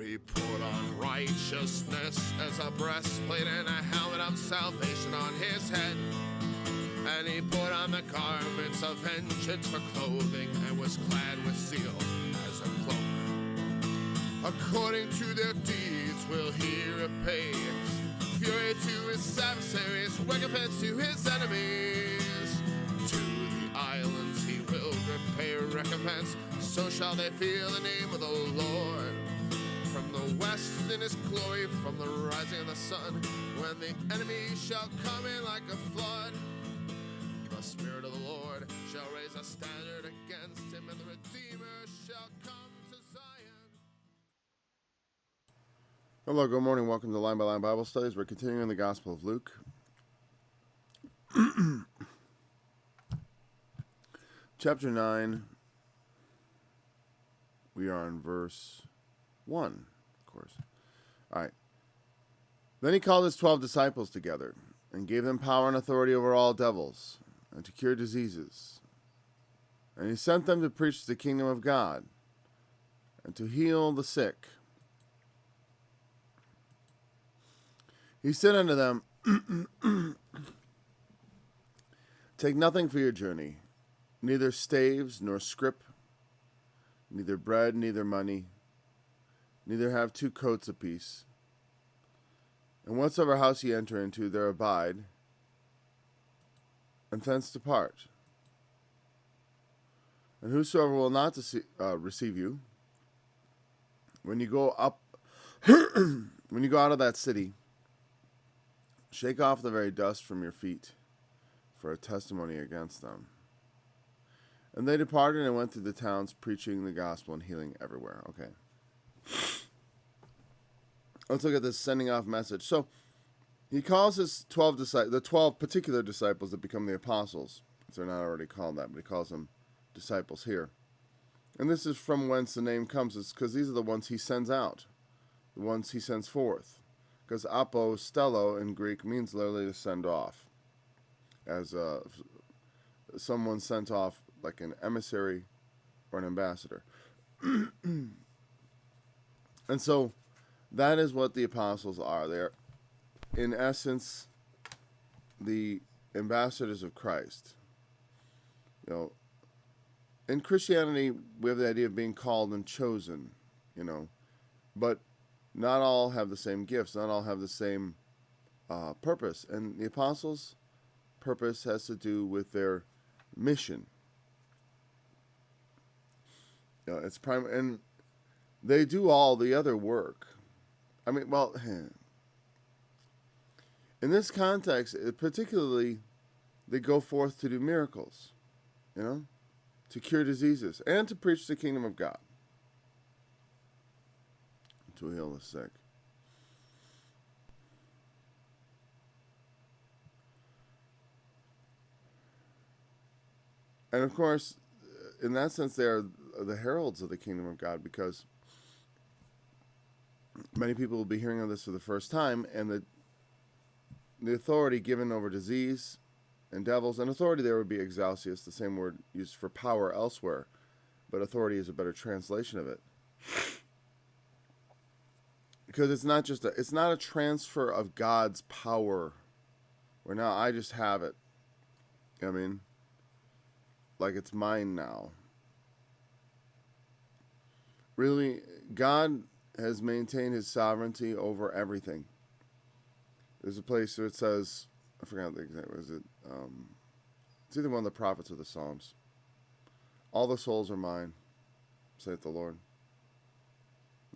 he put on righteousness as a breastplate and a helmet of salvation on his head. And he put on the garments of vengeance for clothing and was clad with zeal as a cloak. According to their deeds will he repay fury to his adversaries, recompense to his enemies. To the islands he will repay recompense, so shall they fear the name of the Lord. From the west in his glory, from the rising of the sun, when the enemy shall come in like a flood. The Spirit of the Lord shall raise a standard against him, and the Redeemer shall come to Zion. Hello, good morning. Welcome to Line by Line Bible Studies. We're continuing the Gospel of Luke. Chapter 9. We are in verse 1, of course. All right. Then he called his 12 disciples together and gave them power and authority over all devils and to cure diseases. And he sent them to preach the kingdom of God and to heal the sick. He said unto them, Take nothing for your journey, neither staves nor scrip, neither bread, neither money, neither have 2 coats apiece. And whatsoever house ye enter into, there abide, and thence depart. And whosoever will not receive you, when you go up, when you go out of that city, shake off the very dust from your feet for a testimony against them. And they departed and went through the towns, preaching the gospel and healing everywhere. Okay. Let's look at this sending off message. So he calls his 12 disciples, the 12 particular disciples that become the apostles. If they're not already called that, but he calls them disciples here. And this is from whence the name comes. It's because these are the ones he sends out, the ones he sends forth. Because apostello in Greek means literally to send off. As someone sent off like an emissary or an ambassador. And so that is what the apostles are. They're, in essence, the ambassadors of Christ. You know, in Christianity, we have the idea of being called and chosen, but not all have the same gifts. Not all have the same purpose. And the apostles' purpose has to do with their mission. It's and they do all the other work. I mean, well, in this context, particularly, they go forth to do miracles, to cure diseases, and to preach the kingdom of God, to heal the sick. And of course, in that sense, they are the heralds of the kingdom of God, because many people will be hearing of this for the first time, and the authority given over disease and devils, and authority there would be exousias, the same word used for power elsewhere, but authority is a better translation of it. Because it's not a transfer of God's power, where now I just have it. I mean, like it's mine now. Really, God has maintained his sovereignty over everything. There's a place where it says, I forgot the exact, it's either one of the prophets or the Psalms. All the souls are mine, saith the Lord.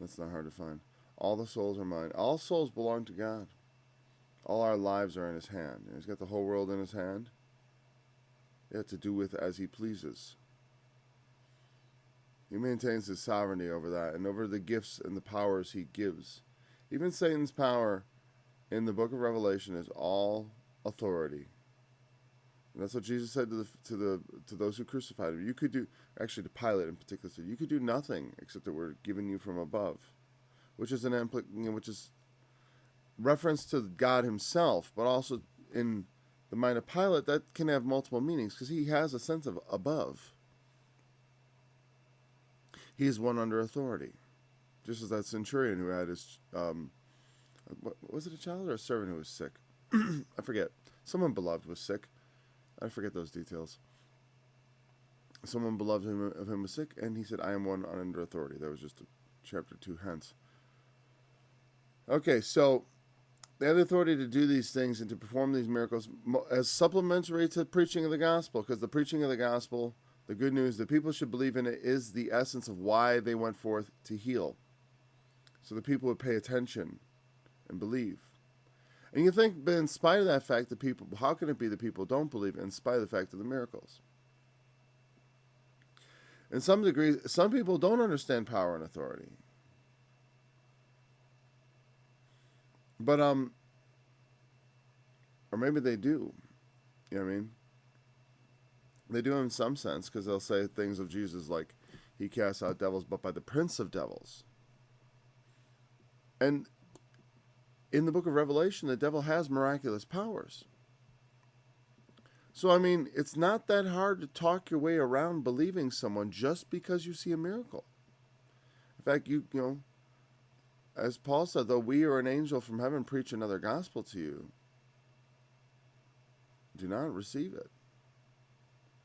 That's not hard to find. All the souls are mine. All souls belong to God. All our lives are in his hand. And he's got the whole world in his hand. He has to do with as he pleases. He maintains his sovereignty over that and over the gifts and the powers he gives. Even Satan's power in the book of Revelation is all authority. And that's what Jesus said to those who crucified him. You could do, actually to Pilate in particular, said, you could do nothing except that we're given you from above, which is which is reference to God himself, but also in the mind of Pilate that can have multiple meanings because he has a sense of above. He is one under authority. Just as that centurion who had his, was it a child or a servant who was sick? I forget. Someone beloved was sick. I forget those details. Someone beloved of him was sick, and he said, I am one under authority. That was just chapter 2 hence. Okay, so they had the authority to do these things and to perform these miracles as supplementary to the preaching of the gospel, because the preaching of the gospel, the good news that people should believe in it, is the essence of why they went forth to heal. So the people would pay attention and believe. And you think, but in spite of that fact, the people, how can it be that people don't believe in spite of the fact of the miracles? In some degree, some people don't understand power and authority. But, or maybe they do. You know what I mean? They do in some sense, because they'll say things of Jesus like, he casts out devils, but by the prince of devils. And in the book of Revelation, the devil has miraculous powers. So, I mean, it's not that hard to talk your way around believing someone just because you see a miracle. In fact, you know, as Paul said, though we or an angel from heaven preach another gospel to you, do not receive it.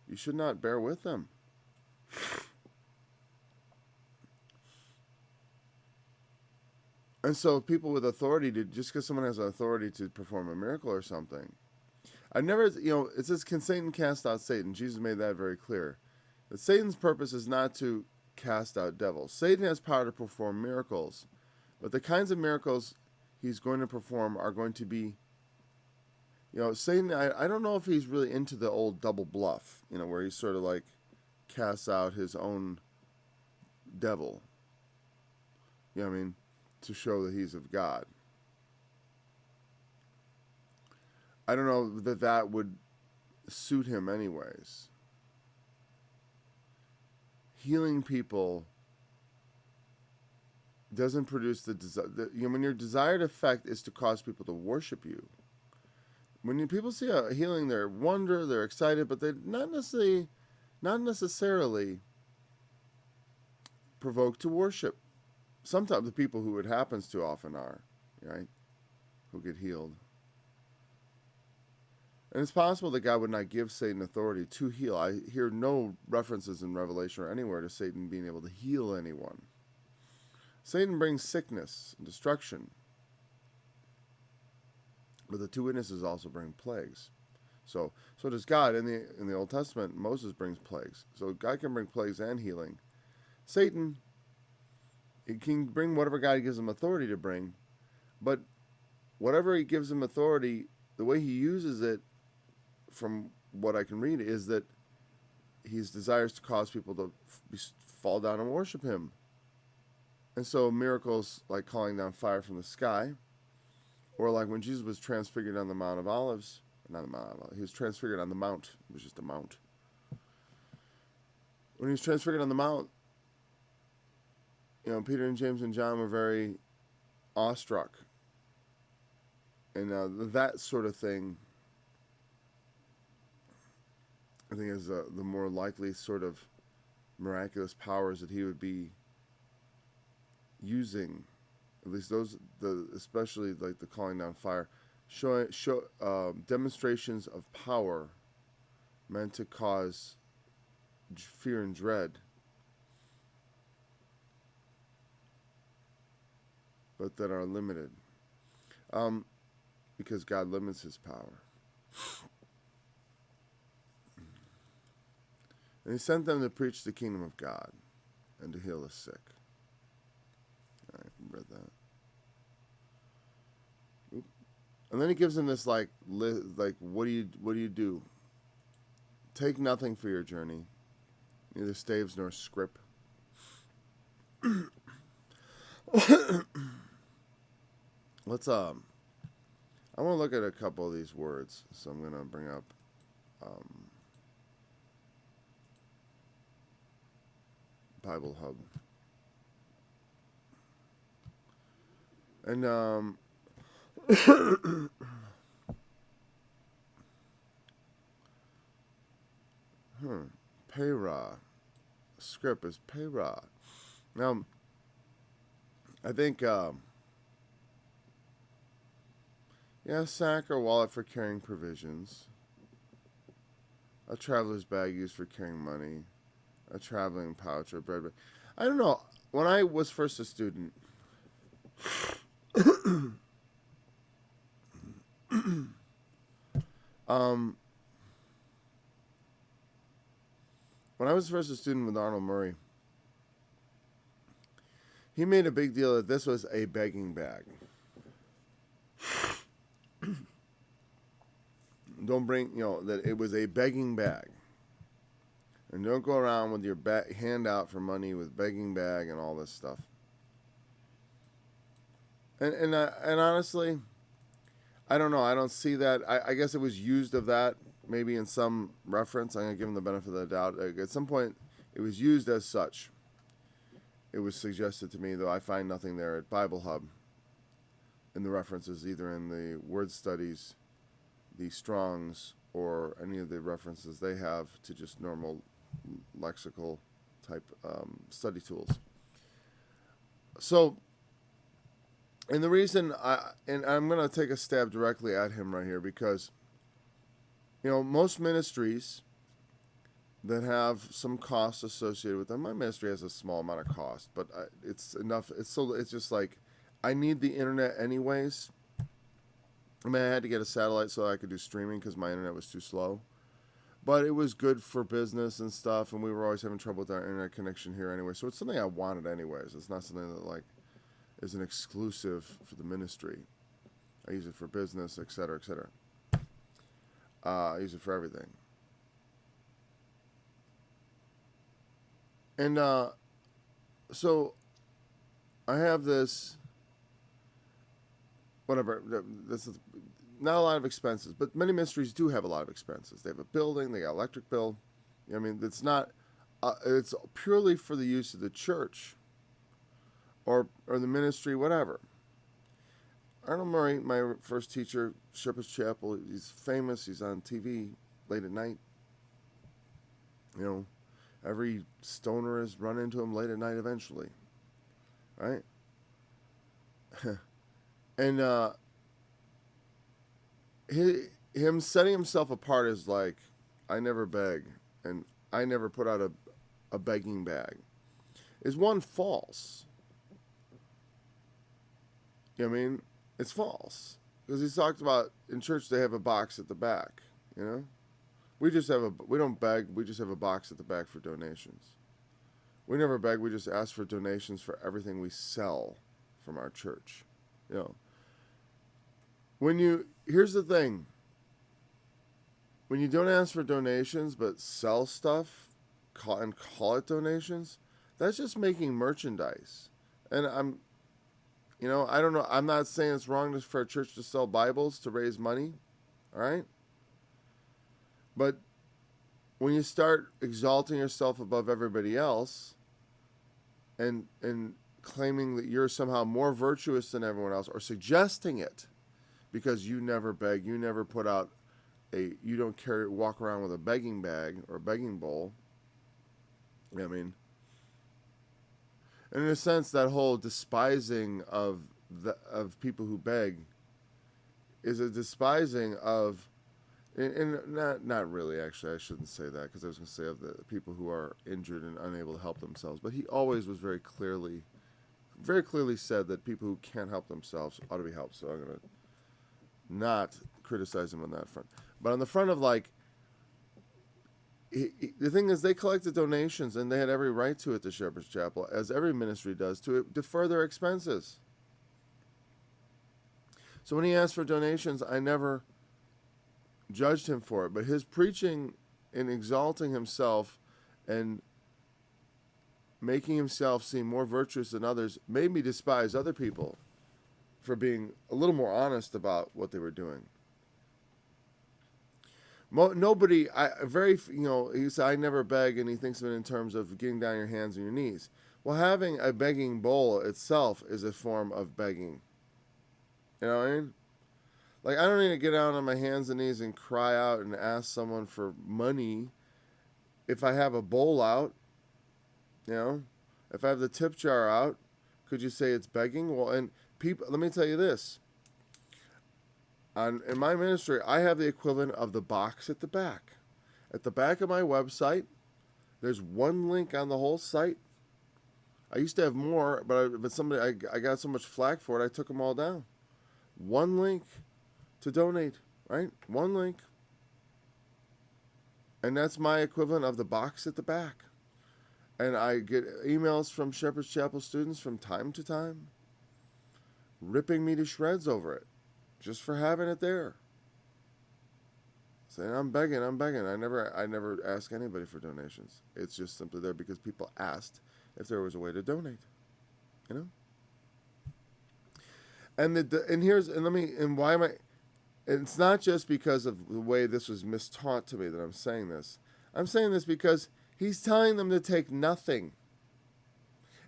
You should not bear with them. And so people with authority, just because someone has authority to perform a miracle or something, I've never, you know, it says, can Satan cast out Satan? Jesus made that very clear. That Satan's purpose is not to cast out devils. Satan has power to perform miracles, but the kinds of miracles he's going to perform are going to be, you know, Satan, I don't know if he's really into the old double bluff, you know, where he sort of like casts out his own devil, you know what I mean, to show that he's of God. I don't know that that would suit him anyways. Healing people doesn't produce the desire. You know, when your desired effect is to cause people to worship you. When people see a healing, they're wonder, they're excited, but they're not necessarily provoked to worship. Sometimes the people who it happens to often are, right? Who get healed. And it's possible that God would not give Satan authority to heal. I hear no references in Revelation or anywhere to Satan being able to heal anyone. Satan brings sickness and destruction. But the two witnesses also bring plagues. So does God. In the Old Testament, Moses brings plagues. So God can bring plagues and healing. Satan, he can bring whatever God gives him authority to bring. But whatever he gives him authority, the way he uses it, from what I can read, is that he desires to cause people to fall down and worship him. And so miracles like calling down fire from the sky, or like when Jesus was transfigured on the Mount of Olives, not the Mount of Olives, he was transfigured on the Mount. It was just a mount. When he was transfigured on the Mount, you know, Peter and James and John were very awestruck. And that sort of thing, I think, is the more likely sort of miraculous powers that he would be using. At least those, especially like the calling down fire, show demonstrations of power meant to cause fear and dread, but that are limited, because God limits his power. And he sent them to preach the kingdom of God and to heal the sick. All right, read that. Oop. And then he gives them this like what do you do? Take nothing for your journey, neither staves nor scrip. Let's I want to look at a couple of these words, so I'm going to bring up Bible Hub. And Pera. Scrip is Pera. Now, I think, sack or wallet for carrying provisions. A traveler's bag used for carrying money. A traveling pouch or bread bag. I don't know. When I was first a student, when I was first a student with Arnold Murray, he made a big deal that this was a begging bag. Don't bring, that it was a begging bag. And don't go around with your hand out for money with begging bag and all this stuff. And honestly, I don't know. I don't see that. I guess it was used of that maybe in some reference. I'm going to give him the benefit of the doubt. At some point, it was used as such. It was suggested to me, though I find nothing there at Bible Hub in the references, either in the word studies, the Strongs, or any of the references they have to just normal lexical type study tools. So, and the reason I'm going to take a stab directly at him right here because, most ministries that have some costs associated with them. My ministry has a small amount of cost, but it's enough. It's just like I need the internet anyways. I mean, I had to get a satellite so I could do streaming because my internet was too slow. But it was good for business and stuff, and we were always having trouble with our internet connection here anyway. So it's something I wanted anyways. It's not something that is an exclusive for the ministry. I use it for business, et cetera, et cetera. I use it for everything. And so I have this, whatever, this is not a lot of expenses, but many ministries do have a lot of expenses. They have a building, they got electric bill. I mean, it's not, it's purely for the use of the church or the ministry, whatever. Arnold Murray, my first teacher, Shepherd's Chapel, he's famous. He's on TV late at night. Every stoner has run into him late at night eventually. Right? And him setting himself apart as like, I never beg and I never put out a begging bag, is one, false. You know what I mean? It's false. Because he's talked about in church they have a box at the back, We don't beg, we just have a box at the back for donations. We never beg, we just ask for donations for everything we sell from our church. Here's the thing. When you don't ask for donations but sell stuff and call it donations, that's just making merchandise. And I don't know, I'm not saying it's wrong for a church to sell Bibles to raise money, all right? But when you start exalting yourself above everybody else and claiming that you're somehow more virtuous than everyone else, or suggesting it because you never beg, you never put out you don't walk around with a begging bag or a begging bowl. I mean, and in a sense, that whole despising of people who beg is a despising of, and not really, actually, I shouldn't say that, because I was going to say of the people who are injured and unable to help themselves. But he always was very clearly said that people who can't help themselves ought to be helped. So I'm going to not criticize him on that front. But on the front of the thing is, they collected donations, and they had every right to it, the Shepherd's Chapel, as every ministry does, to defer their expenses. So when he asked for donations, I never judged him for it. But his preaching and exalting himself and making himself seem more virtuous than others made me despise other people for being a little more honest about what they were doing. Nobody, he said, I never beg, and he thinks of it in terms of getting down your hands and your knees. Well, having a begging bowl itself is a form of begging. You know what I mean? Like, I don't need to get down on my hands and knees and cry out and ask someone for money if I have a bowl out, if I have the tip jar out, Could you say it's begging? Well, and people, let me tell you this. In my ministry, I have the equivalent of the box at the back. At the back of my website, there's one link on the whole site. I used to have more, but somebody I got so much flack for it, I took them all down. One link to donate, right? One link. And that's my equivalent of the box at the back. And I get emails from Shepherd's Chapel students from time to time ripping me to shreds over it just for having it there. Saying, I'm begging. I never ask anybody for donations. It's just simply there because people asked if there was a way to donate. You know? And why am I... It's not just because of the way this was mistaught to me that I'm saying this. I'm saying this because he's telling them to take nothing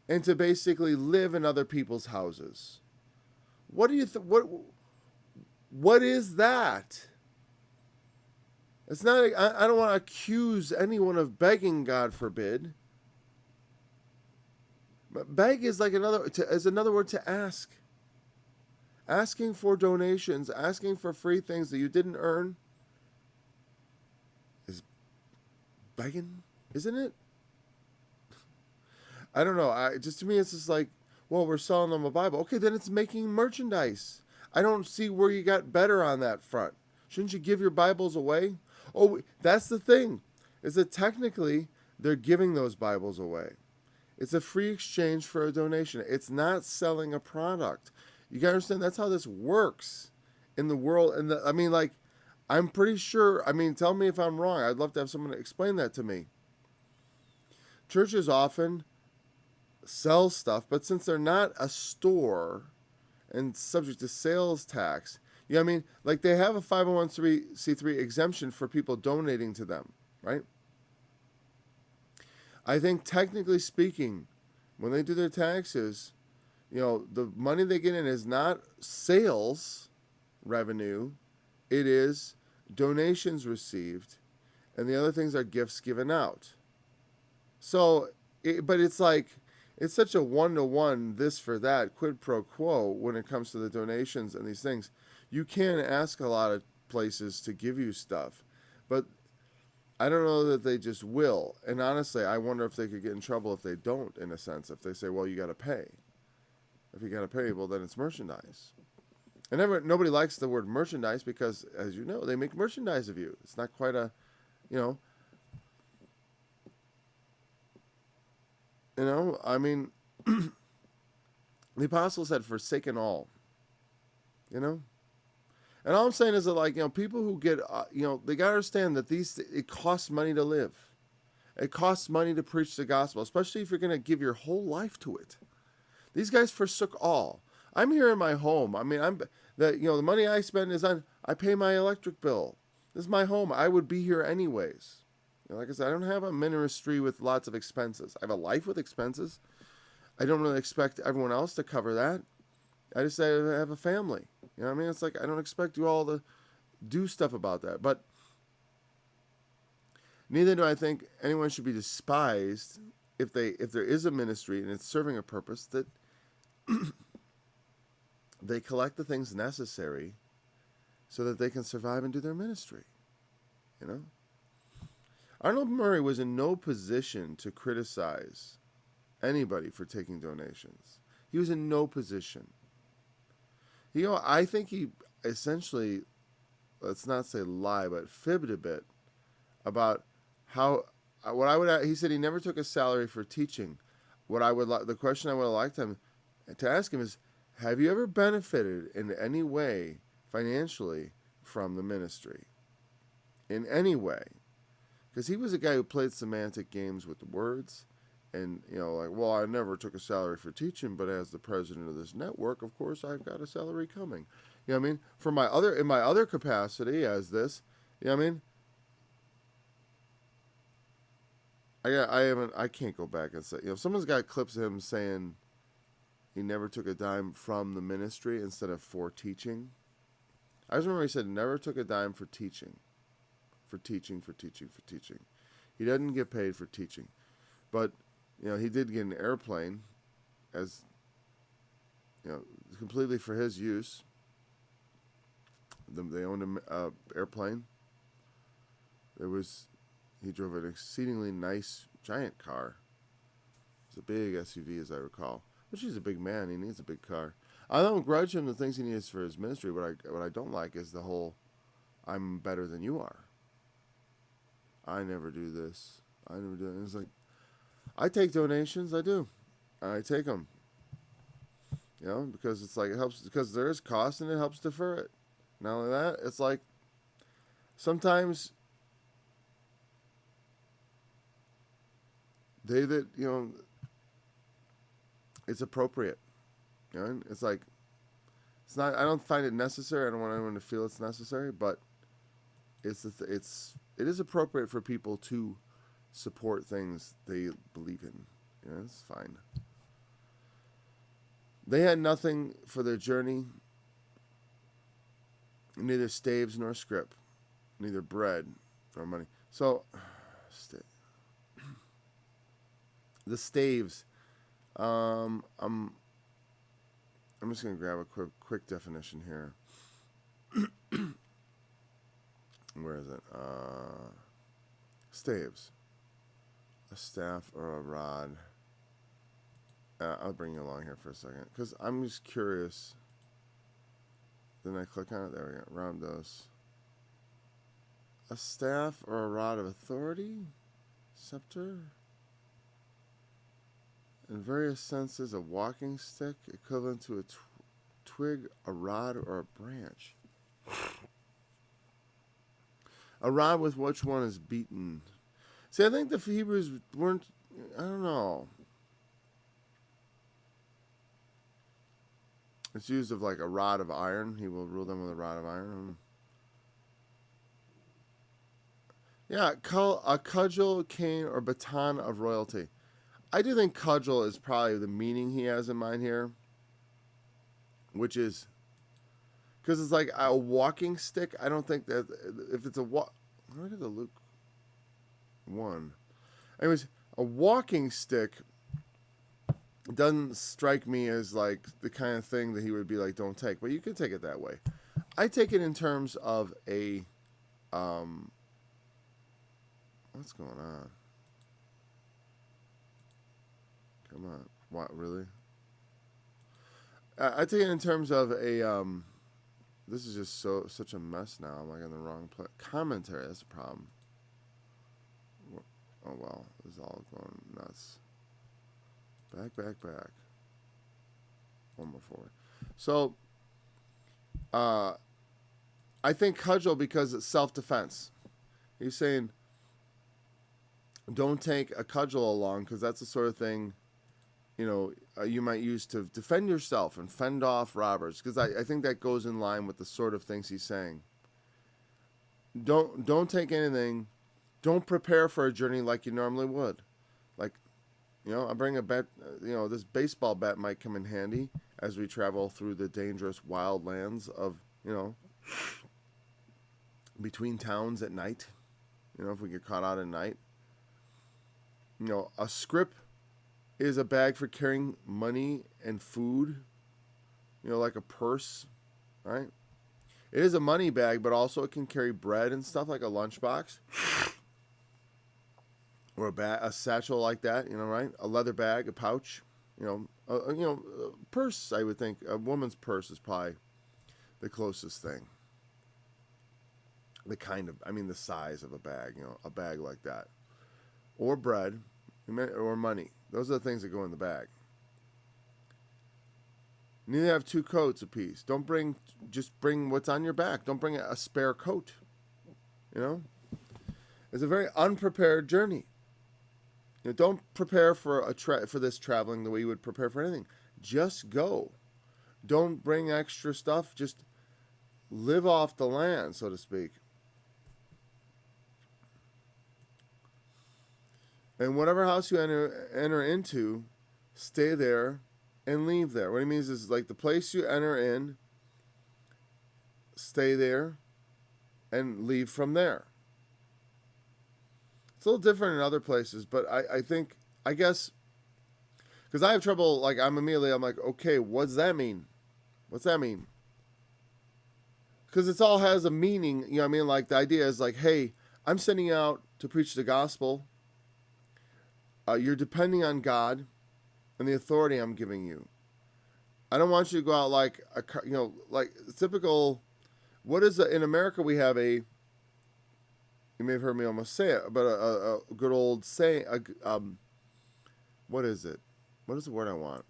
and to basically live in other people's houses. What do you what is that? It's not. I don't want to accuse anyone of begging, God forbid. But beg is like another word to ask. Asking for donations, asking for free things that you didn't earn is begging, isn't it? I don't know. To me, it's just like, well, we're selling them a Bible. Okay, then it's making merchandise. I don't see where you got better on that front. Shouldn't you give your Bibles away? Oh, that's the thing, is that technically they're giving those Bibles away. It's a free exchange for a donation. It's not selling a product. You gotta understand, that's how this works in the world. And I'm pretty sure, tell me if I'm wrong. I'd love to have someone explain that to me. Churches often sell stuff, but since they're not a store and subject to sales tax, they have a 501c3 exemption for people donating to them, right? I think technically speaking, when they do their taxes, the money they get in is not sales revenue, it is donations received, and the other things are gifts given out. So, but it's like, it's such a one-to-one, this for that, quid pro quo when it comes to the donations and these things. You can ask a lot of places to give you stuff, but I don't know that they just will. And honestly, I wonder if they could get in trouble if they don't, in a sense, if they say, well, you got to pay. If you got to pay, well, then it's merchandise. And nobody likes the word merchandise because, as you know, they make merchandise of you. It's not quite a, the apostles had forsaken all, And all I'm saying is that, people who get, they got to understand that it costs money to live. It costs money to preach the gospel, especially if you're going to give your whole life to it. These guys forsook all. I'm here in my home. The money I spend I pay my electric bill. This is my home. I would be here anyways. Like I said, I don't have a ministry with lots of expenses. I have a life with expenses. I don't really expect everyone else to cover that. I just say I have a family. It's like I don't expect you all to do stuff about that. But neither do I think anyone should be despised if there is a ministry and it's serving a purpose that they collect the things necessary so that they can survive and do their ministry. Arnold Murray was in no position to criticize anybody for taking donations. He was in no position. I think he essentially, let's not say lie, but fibbed a bit about how, he said he never took a salary for teaching. The question I would have liked him to ask him is, have you ever benefited in any way financially from the ministry? In any way? Because he was a guy who played semantic games with the words. And, I never took a salary for teaching, but as the president of this network, of course, I've got a salary coming. In my other capacity as this, I can't go back and say, if someone's got clips of him saying he never took a dime from the ministry instead of for teaching. I just remember he said never took a dime for teaching. For teaching. He doesn't get paid for teaching. But, he did get an airplane as completely for his use. They owned an airplane. He drove an exceedingly nice giant car. It's a big SUV, as I recall. But he's a big man. He needs a big car. I don't grudge him the things he needs for his ministry. What I don't like is the whole, I'm better than you are. I never do this. I never do it. It's like, I take donations. I do. I take them. Because it's like it helps, because there is cost and it helps defer it. Not only that, it's like sometimes it's appropriate. It's like, it's not. I don't find it necessary. I don't want anyone to feel it's necessary, but it is appropriate for people to support things they believe in. It's fine. They had nothing for their journey, neither staves nor scrip, neither bread nor money. So, the staves. I'm just gonna grab a quick definition here. Where is it? Staves. A staff or a rod. I'll bring you along here for a second, because I'm just curious. Then I click on it. There we go. Roundos. A staff or a rod of authority? Scepter? In various senses, a walking stick, equivalent to a twig, a rod, or a branch. A rod with which one is beaten. See, I think the Hebrews weren't, I don't know. It's used of like a rod of iron. He will rule them with a rod of iron. Yeah, a cudgel, cane, or baton of royalty. I do think cudgel is probably the meaning he has in mind here. Which is, because it's like a walking stick. I don't think that, if it's a look at the Luke 1. Anyways, a walking stick doesn't strike me as like the kind of thing that he would be like, don't take. But you can take it that way. I take it in terms of a, what's going on? Come on. What, really? I take it in terms of a, this is just such a mess now. I'm like in the wrong place. Commentary, that's a problem. Oh, well. This is all going nuts. Back. One more forward. So, I think cudgel because it's self-defense. He's saying, don't take a cudgel along, because that's the sort of thing, you might use to defend yourself and fend off robbers. Because I think that goes in line with the sort of things he's saying. Don't take anything. Don't prepare for a journey like you normally would. Like, I bring a bet, this baseball bat might come in handy as we travel through the dangerous wild lands of, between towns at night. If we get caught out at night. A scrip is a bag for carrying money and food, like a purse, right? It is a money bag, but also it can carry bread and stuff, like a lunchbox. Or a satchel like that, right? A leather bag, a pouch, a purse. I would think a woman's purse is probably the closest thing. The size of a bag, a bag like that, or bread, or money. Those are the things that go in the bag. You need to have 2 coats apiece. Just bring what's on your back. Don't bring a spare coat. It's a very unprepared journey. Don't prepare for for this traveling the way you would prepare for anything. Just go. Don't bring extra stuff. Just live off the land, so to speak. And whatever house you enter into, stay there and leave there. What he means is, like, the place you enter in, stay there and leave from there. It's a little different in other places, but I guess, because Because I have trouble, like, I'm like, okay, what's that mean? What's that mean? Because it all has a meaning, you know what I mean? Like, the idea is like, hey, I'm sending you out to preach the gospel. You're depending on God and the authority I'm giving you. I don't want you to go out like, like typical, what is it? In America, we have you may have heard me almost say it, but a good old saying, what is it? What is the word I want?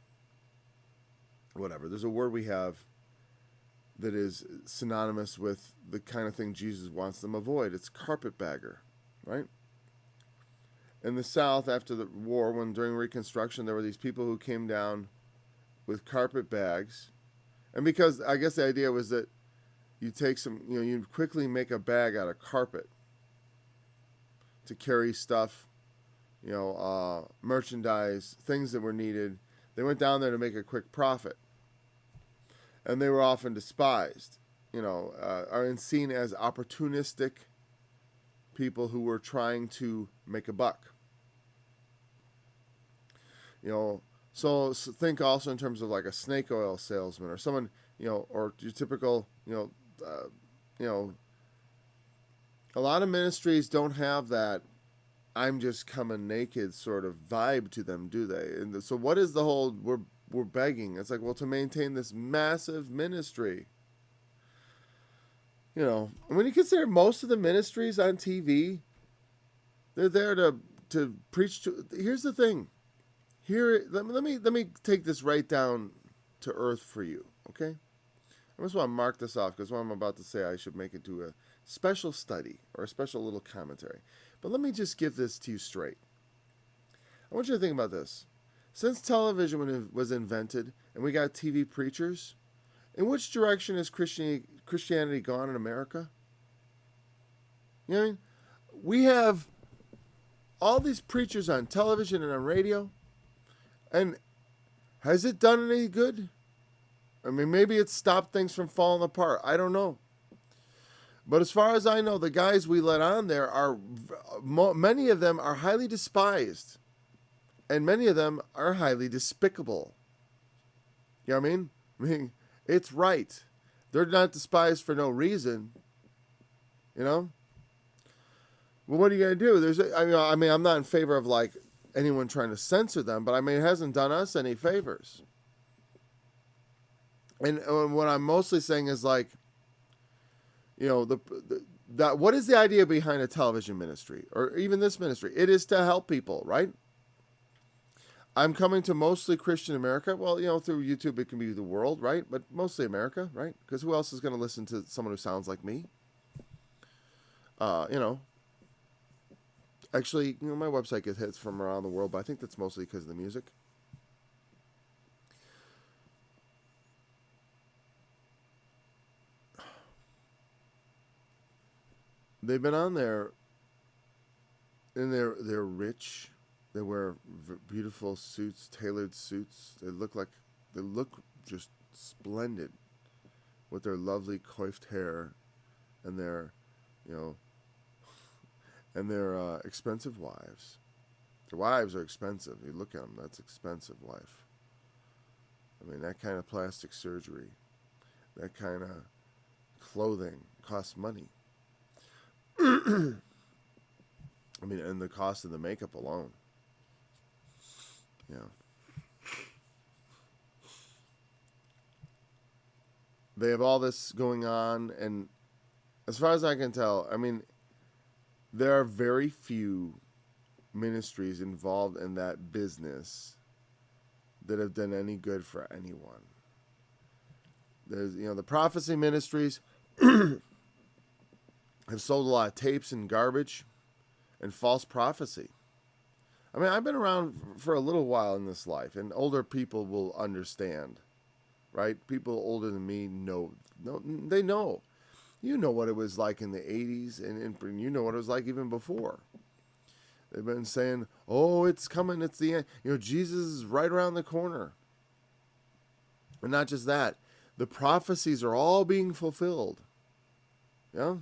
Whatever. There's a word we have that is synonymous with the kind of thing Jesus wants them to avoid. It's carpetbagger, right? In the South, after the war, during Reconstruction, there were these people who came down with carpet bags. And because I guess the idea was that you take you quickly make a bag out of carpet to carry stuff, merchandise, things that were needed. They went down there to make a quick profit. And they were often despised, are seen as opportunistic people who were trying to make a buck. So think also in terms of like a snake oil salesman or someone, or your typical, a lot of ministries don't have that I'm just coming naked sort of vibe to them, do they? And so what is the whole, we're begging? It's like, well, to maintain this massive ministry. When you consider most of the ministries on TV, they're there to preach to. Here's the thing. Let me take this right down to earth for you, okay? I just want to mark this off because what I'm about to say I should make it to a special study or a special little commentary. But let me just give this to you straight. I want you to think about this. Since television was invented and we got TV preachers, in which direction has Christianity gone in America? You know what I mean? We have all these preachers on television and on radio, and has it done any good? I mean, maybe it's stopped things from falling apart. I don't know. But as far as I know, the guys we let on there many of them are highly despised. And many of them are highly despicable. You know what I mean? It's right. They're not despised for no reason. Well, what are you going to do? I'm not in favor of like anyone trying to censor them, but it hasn't done us any favors. And what I'm mostly saying is like, what is the idea behind a television ministry or even this ministry? It is to help people, right? I'm coming to mostly Christian America. Well, through YouTube it can be the world, right? But mostly America, right? Because who else is going to listen to someone who sounds like me? Actually, my website gets hits from around the world, but I think that's mostly because of the music. They've been on there, and they're rich. They wear beautiful suits, tailored suits. They look just splendid with their lovely coiffed hair and their, expensive wives. Their wives are expensive. You look at them, that's expensive wife. That kind of plastic surgery, that kind of clothing costs money. And the cost of the makeup alone. Yeah. They have all this going on, and as far as I can tell, there are very few ministries involved in that business that have done any good for anyone. There's, the prophecy ministries have sold a lot of tapes and garbage and false prophecy. I've been around for a little while in this life, and older people will understand, right? People older than me they know. You know what it was like in the 80s, and you know what it was like even before. They've been saying, oh, it's coming, it's the end. Jesus is right around the corner. And not just that, the prophecies are all being fulfilled. Yeah?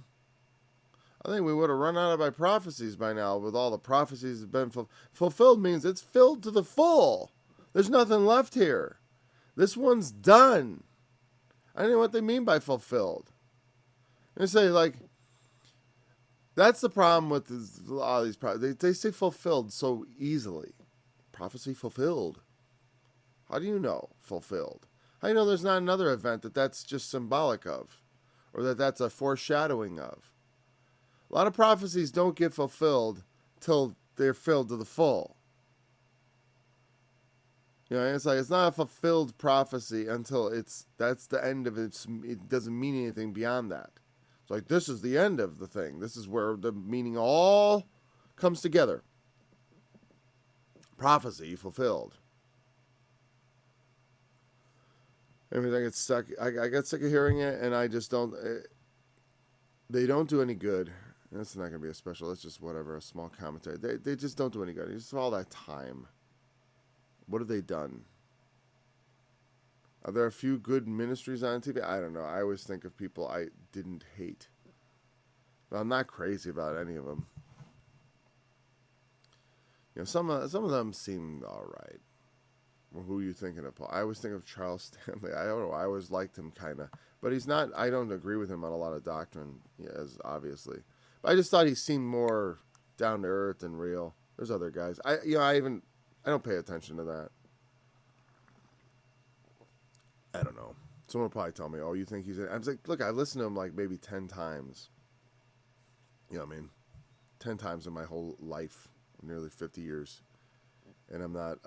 I think we would have run out of prophecies by now with all the prophecies that have been fulfilled. Means it's filled to the full. There's nothing left here. This one's done. I don't know what they mean by fulfilled. They say, like, that's the problem with a lot of these. They say fulfilled so easily. Prophecy fulfilled. How do you know fulfilled? How do you know there's not another event that's just symbolic of? Or that's a foreshadowing of? A lot of prophecies don't get fulfilled till they're filled to the full. You know, it's like it's not a fulfilled prophecy until that's the end of it. It doesn't mean anything beyond that. It's like this is the end of the thing. This is where the meaning all comes together. Prophecy fulfilled. Everything gets stuck. I get sick of hearing it, and I just don't. They don't do any good. That's not going to be a special. It's just whatever, a small commentary. They just don't do any good. It's just all that time. What have they done? Are there a few good ministries on TV? I don't know. I always think of people I didn't hate. But I'm not crazy about any of them. You know, some of them seem all right. Well, who are you thinking of? I always think of Charles Stanley. I don't know. I always liked him, kind of. But he's not. I don't agree with him on a lot of doctrine, as obviously. But I just thought he seemed more down to earth and real. There's other guys. I don't pay attention to that. I don't know. Someone will probably tell me, oh, you think he's... I was like, look, I've listened to him like maybe 10 times. You know what I mean? 10 times in my whole life. Nearly 50 years. And I'm not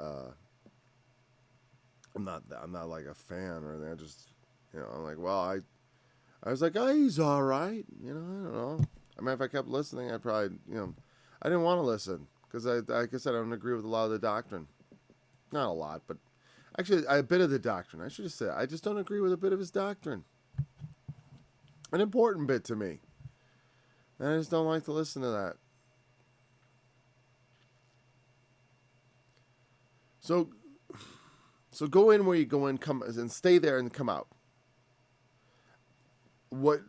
like a fan or anything. I just, I'm like, well, I was like, oh, he's all right. I don't know. I mean, if I kept listening, I'd probably, I didn't want to listen. Because I guess I don't agree with a lot of the doctrine. Not a lot, but actually a bit of the doctrine. I should have said I just don't agree with a bit of his doctrine. An important bit to me. And I just don't like to listen to that. So go in where you go in, come and stay there and come out. What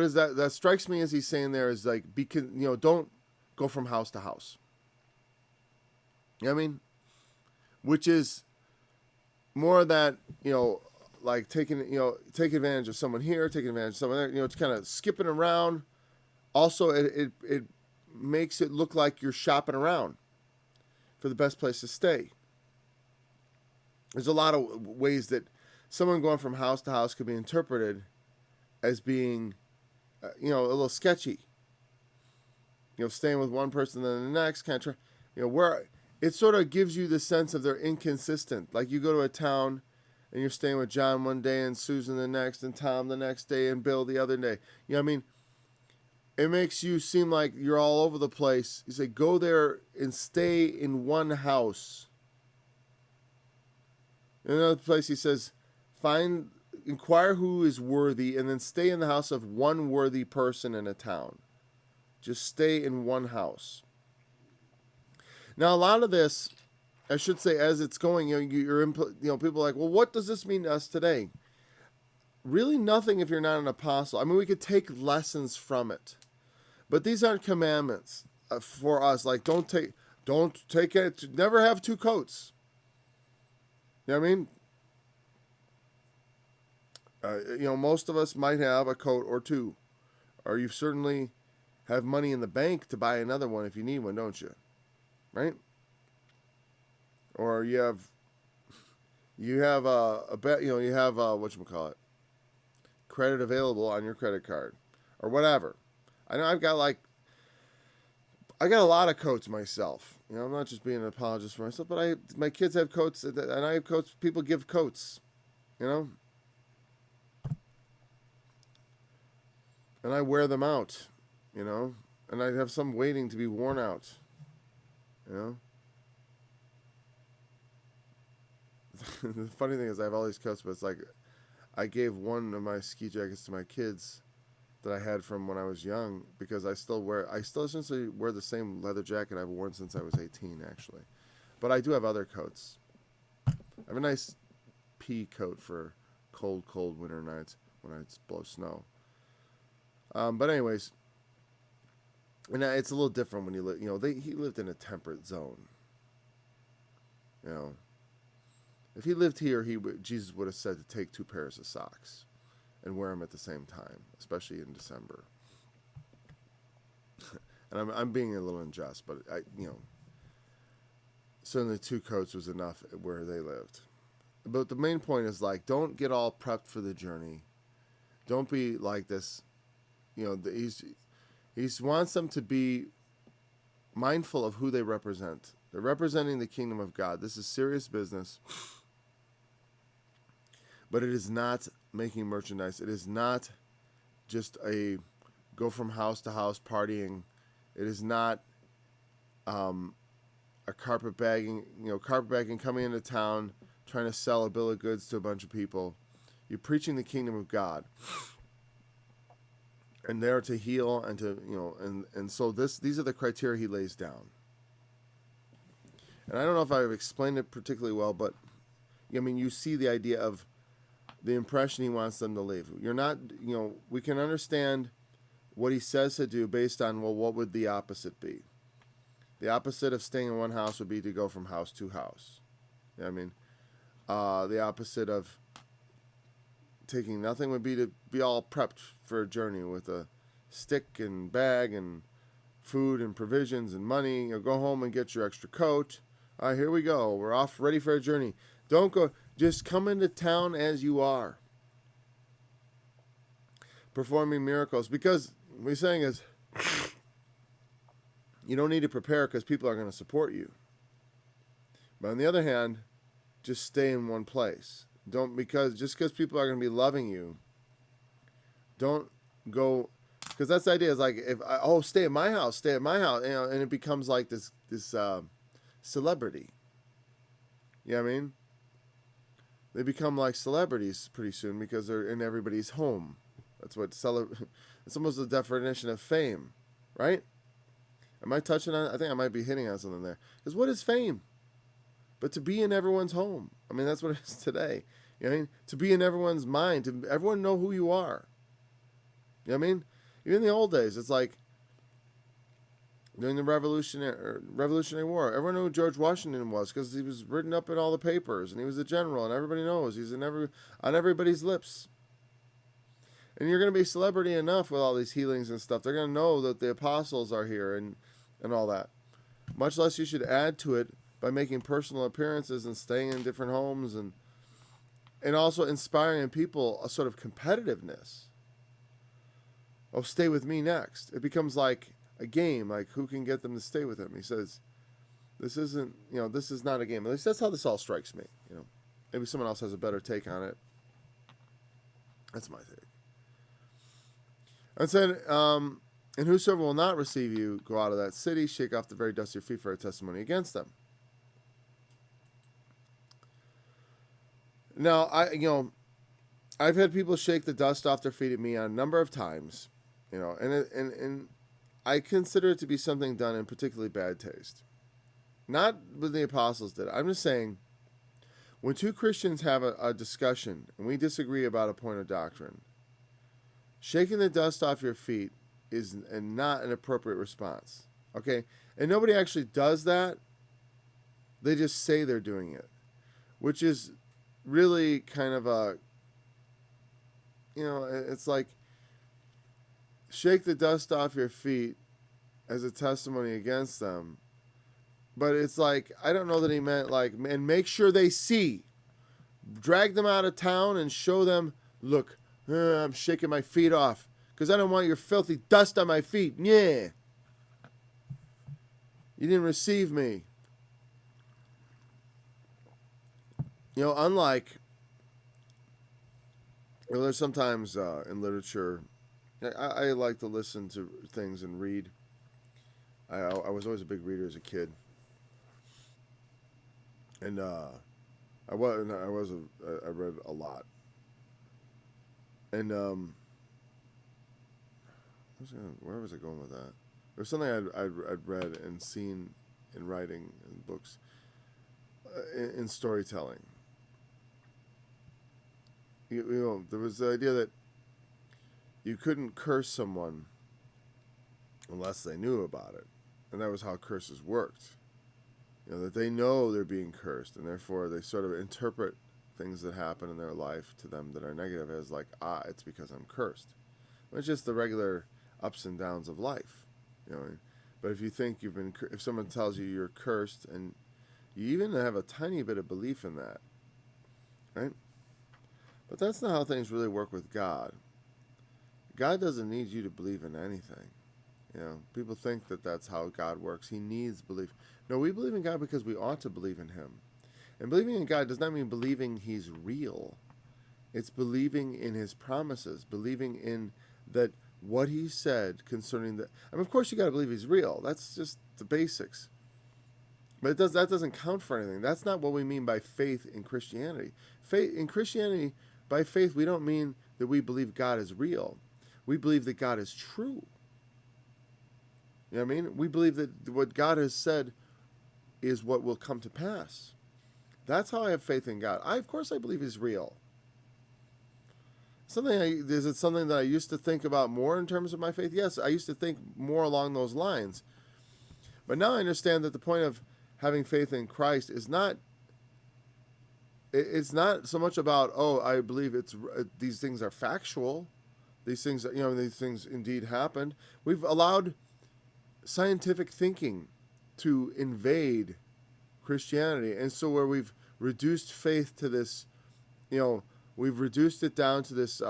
is that? That strikes me as he's saying there is like, don't go from house to house. You know what I mean? Which is more of that, like take advantage of someone here, taking advantage of someone there, it's kind of skipping around. Also, it makes it look like you're shopping around for the best place to stay. There's a lot of ways that someone going from house to house could be interpreted as being, a little sketchy. Staying with one person then the next, kind of, where it sort of gives you the sense of they're inconsistent. Like you go to a town and you're staying with John one day and Susan the next and Tom the next day and Bill the other day. You know what I mean? It makes you seem like you're all over the place. You say, go there and stay in one house. In another place, he says, inquire who is worthy, and then stay in the house of one worthy person in a town. Just stay in one house. Now, a lot of this, I should say, as it's going, people are like, well, what does this mean to us today? Really nothing if you're not an apostle. I mean, we could take lessons from it. But these aren't commandments for us. Like, don't take it, never have two coats. You know what I mean? Most of us might have a coat or two. Or you certainly have money in the bank to buy another one if you need one, don't you? Right? Or you have whatchamacallit, credit available on your credit card. Or whatever. I know I got a lot of coats myself. I'm not just being an apologist for myself, but my kids have coats, and I have coats. People give coats, and I wear them out, and I have some waiting to be worn out, The funny thing is I have all these coats, but it's like I gave one of my ski jackets to my kids that I had from when I was young, because I still essentially wear the same leather jacket I've worn since I was 18, actually. But I do have other coats. I have a nice pea coat for cold winter nights when I blow snow. But anyways, and it's a little different when you live, he lived in a temperate zone. If he lived here, Jesus would have said to take 2 pairs of socks and wear them at the same time, especially in December. And I'm being a little unjust, but certainly 2 coats was enough where they lived. But the main point is, like, don't get all prepped for the journey. Don't be like this. He wants them to be mindful of who they represent. They're representing the kingdom of God. This is serious business. But it is not making merchandise. It is not just a go from house to house partying. It is not a carpetbagging coming into town, trying to sell a bill of goods to a bunch of people. You're preaching the kingdom of God. And there to heal and to, and so these are the criteria he lays down. And I don't know if I've explained it particularly well, but you see the idea of the impression he wants them to leave. You're not, we can understand what he says to do based on, well, what would the opposite be? The opposite of staying in one house would be to go from house to house. You know what I mean? The opposite of taking nothing would be to be all prepped for a journey with a stick and bag and food and provisions and money. Go home and get your extra coat. All right, here we go. We're off, ready for a journey. Don't go. Just come into town as you are, performing miracles. Because what he's saying is, you don't need to prepare because people are going to support you. But on the other hand, just stay in one place. Just because people are going to be loving you, don't go, because that's the idea. Is like, stay at my house, and it becomes like this celebrity. You know what I mean? They become like celebrities pretty soon because they're in everybody's home. That's what it's almost the definition of fame, right? Am I touching on? I think I might be hitting on something there. Because what is fame? But to be in everyone's home. I mean, that's what it is today. You know what I mean? To be in everyone's mind, to everyone know who you are. You know what I mean? Even in the old days, it's like during the Revolutionary War, everyone knew who George Washington was because he was written up in all the papers, and he was a general, and everybody knows he's on everybody's lips. And you're going to be celebrity enough with all these healings and stuff. They're going to know that the apostles are here and all that. Much less you should add to it by making personal appearances and staying in different homes and also inspiring in people a sort of competitiveness. Oh, stay with me next. It becomes like a game, like who can get them to stay with him. He says, this is not a game. At least that's how this all strikes me. Maybe someone else has a better take on it. That's my take. And said, and whosoever will not receive you, go out of that city, shake off the very dust of your feet for a testimony against them. Now, I've had people shake the dust off their feet at me on a number of times, and I consider it to be something done in particularly bad taste. Not what the apostles did. I'm just saying, when two Christians have a discussion and we disagree about a point of doctrine, shaking the dust off your feet is not an appropriate response. Okay? And nobody actually does that. They just say they're doing it, which is really kind of it's like shake the dust off your feet as a testimony against them. But it's like, I don't know that he meant like, and make sure they see. Drag them out of town and show them, look, I'm shaking my feet off because I don't want your filthy dust on my feet. Yeah. You didn't receive me. Unlike, there's sometimes in literature, I like to listen to things and read. I was always a big reader as a kid. And I read a lot. And where was I going with that? There's something I'd read and seen in writing and books, in storytelling. There was the idea that you couldn't curse someone unless they knew about it, and that was how curses worked. that they know they're being cursed, and therefore they sort of interpret things that happen in their life to them that are negative as like, it's because I'm cursed. It's just the regular ups and downs of life, But if you think if someone tells you you're cursed, and you even have a tiny bit of belief in that, right? But that's not how things really work with God. God doesn't need you to believe in anything. People think that that's how God works. He needs belief. No, we believe in God because we ought to believe in him. And believing in God does not mean believing he's real. It's believing in his promises, believing in that what he said concerning the... of course you got to believe he's real. That's just the basics. But that doesn't count for anything. That's not what we mean by faith in Christianity. Faith in Christianity, by faith, we don't mean that we believe God is real. We believe that God is true. You know what I mean? We believe that what God has said is what will come to pass. That's how I have faith in God. Of course I believe he's real. Is it something that I used to think about more in terms of my faith? Yes, I used to think more along those lines. But now I understand that the point of having faith in Christ is not... It's not so much about, I believe these things are factual. These things indeed happened. We've allowed scientific thinking to invade Christianity, and so where we've reduced faith to this, we've reduced it down to this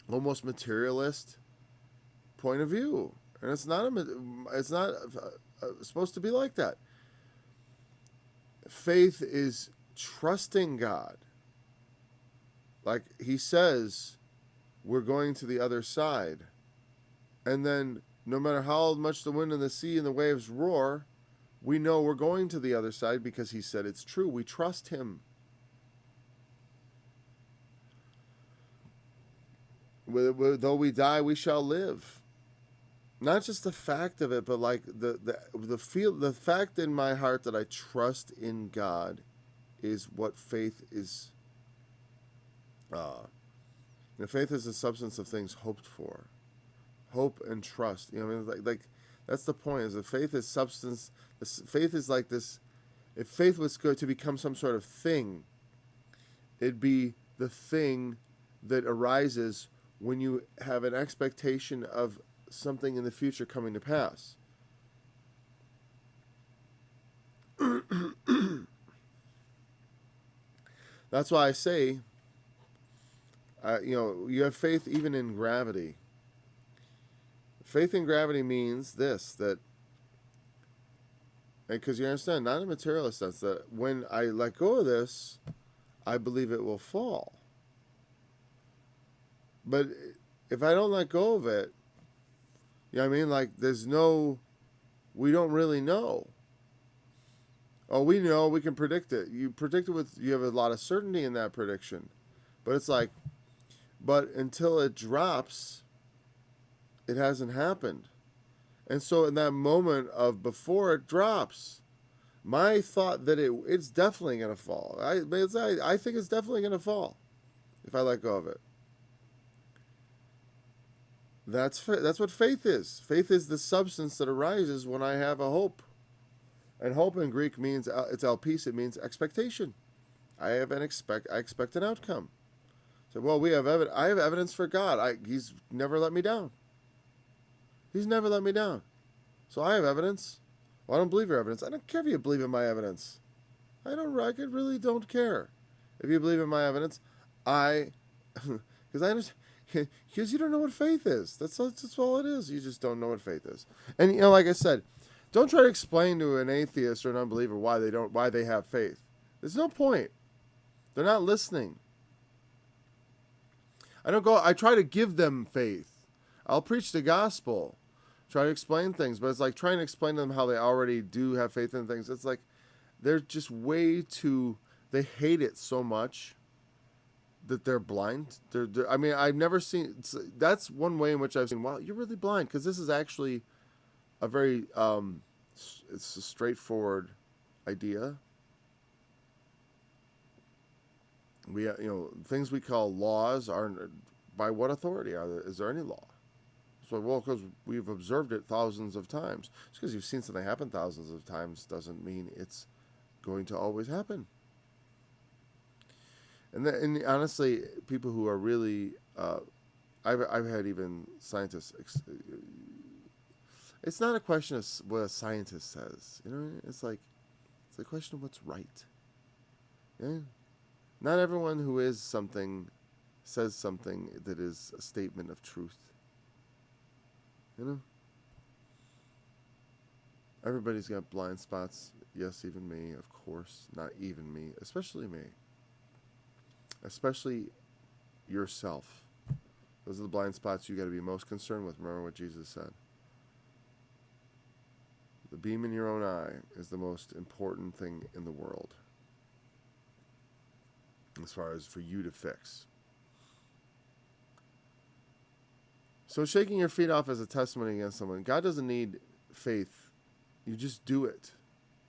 almost materialist point of view, and it's not supposed to be like that. Faith is trusting God, like he says, we're going to the other side, and then no matter how much the wind and the sea and the waves roar, we know we're going to the other side because he said it's true. We trust him. Though we die, we shall live. Not just the fact of it, but like the fact in my heart that I trust in God is what faith is. Faith is the substance of things hoped for. Hope and trust. Like that's the point. Is that faith is substance. Faith is like this. If faith was going to become some sort of thing, it'd be the thing that arises when you have an expectation of something in the future coming to pass. That's why I say, you have faith even in gravity. Faith in gravity means this, that, because you understand, not in a materialist sense, that when I let go of this, I believe it will fall. But if I don't let go of it, you know what I mean? Like, we don't really know. We know, we can predict it. You predict it you have a lot of certainty in that prediction. But it's like, but until it drops, it hasn't happened. And so in that moment of before it drops, my thought that it's definitely going to fall. I think it's definitely going to fall if I let go of it. That's what faith is. Faith is the substance that arises when I have a hope. And hope in Greek means, it's apiece, it means expectation. I expect an outcome. So, I have evidence for God. He's never let me down. He's never let me down. So I have evidence. Well, I don't believe your evidence. I don't care if you believe in my evidence. I really don't care if you believe in my evidence. Because I understand. Because you don't know what faith is. That's all it is. You just don't know what faith is. And like I said, don't try to explain to an atheist or an unbeliever why they have faith. There's no point. They're not listening. I try to give them faith. I'll preach the gospel, try to explain things, but it's like trying to explain to them how they already do have faith in things. It's like they're just they hate it so much that they're blind. I've never seen, that's one way in which I've seen, wow, you're really blind, because this is actually a very, it's a straightforward idea. Things we call laws are, by what authority is there any law? It's like, well, because we've observed it thousands of times. Just because you've seen something happen thousands of times doesn't mean it's going to always happen. And honestly, people who are really, I've had even scientists. It's not a question of what a scientist says. You know, it's a question of what's right. Yeah? Not everyone who is something says something that is a statement of truth. You know? Everybody's got blind spots. Yes, even me, of course. Not even me, especially me. Especially yourself. Those are the blind spots you got to be most concerned with. Remember what Jesus said. The beam in your own eye is the most important thing in the world, as far as for you to fix. So shaking your feet off as a testimony against someone, God doesn't need faith. You just do it.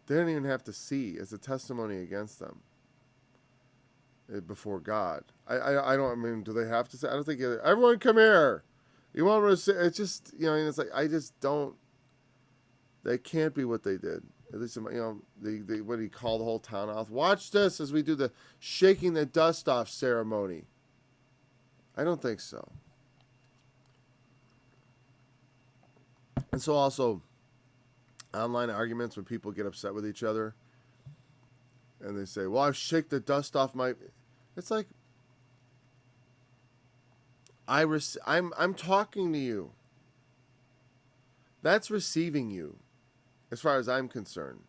They don't even have to see as a testimony against them before God. I don't, I mean, do they have to say? I don't think, everyone come here. You want me to say, it's just, you know, it's like, I just don't, they can't be what they did. At least, you know, what do you call the whole town off? Watch this as we do the shaking the dust off ceremony. I don't think so. And so also, online arguments when people get upset with each other and they say, well, I shake the dust off my... It's like, I'm talking to you. That's receiving you, as far as I'm concerned.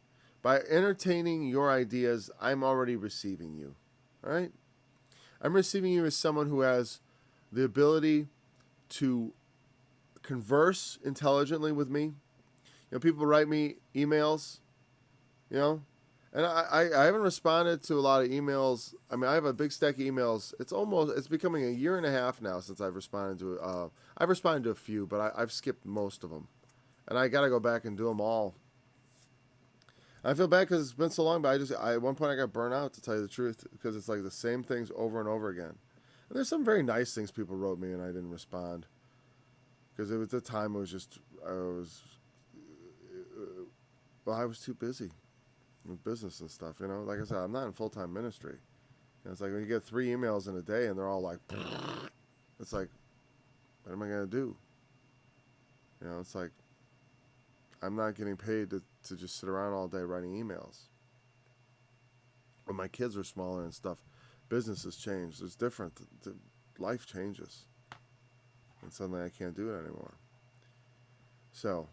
By entertaining your ideas, I'm already receiving you. All right? I'm receiving you as someone who has the ability to converse intelligently with me. You know, people write me emails, you know, and I haven't responded to a lot of emails. I mean, I have a big stack of emails. It's becoming a year and a half now since I've responded to, I've responded to a few, but I've skipped most of them. And I got to go back and do them all. I feel bad because it's been so long, but at one point I got burnt out, to tell you the truth, because it's like the same things over and over again. And there's some very nice things people wrote me and I didn't respond. Because at the time I was too busy with business and stuff, you know. Like I said, I'm not in full-time ministry. You know, it's like when you get 3 emails in a day and they're all like, it's like, what am I going to do? You know, it's like, I'm not getting paid to just sit around all day writing emails. When my kids are smaller and stuff, business has changed. It's different. Life changes. And suddenly I can't do it anymore. So,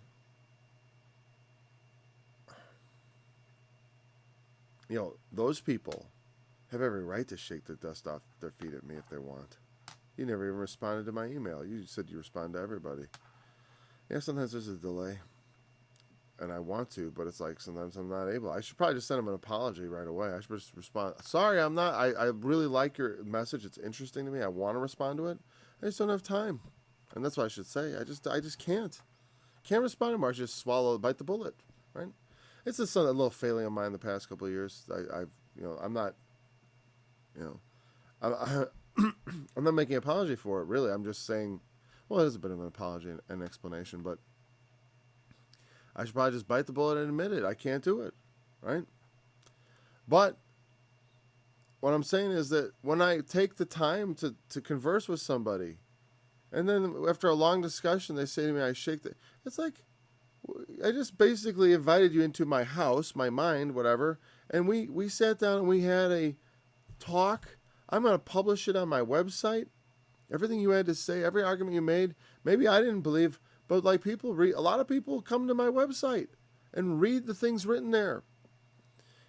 you know, those people have every right to shake the dust off their feet at me if they want. You never even responded to my email. You said you respond to everybody. Yeah, sometimes there's a delay. And I want to, but it's like sometimes I'm not able. I should probably just send them an apology right away. I should just respond. Sorry, I'm not. I really like your message. It's interesting to me. I want to respond to it. I just don't have time. And that's what I should say. I just can't. Can't respond anymore. I should just bite the bullet, right? It's just a little failing of mine the past couple of years. I'm not, I'm not making an apology for it, really. I'm just saying, well, it is a bit of an apology and an explanation, but I should probably just bite the bullet and admit it. I can't do it, right? But what I'm saying is that when I take the time to converse with somebody, and then after a long discussion, they say to me, it's like, I just basically invited you into my house, my mind, whatever, and we sat down and we had a talk. I'm going to publish it on my website. Everything you had to say, every argument you made, maybe I didn't believe, but like a lot of people come to my website and read the things written there.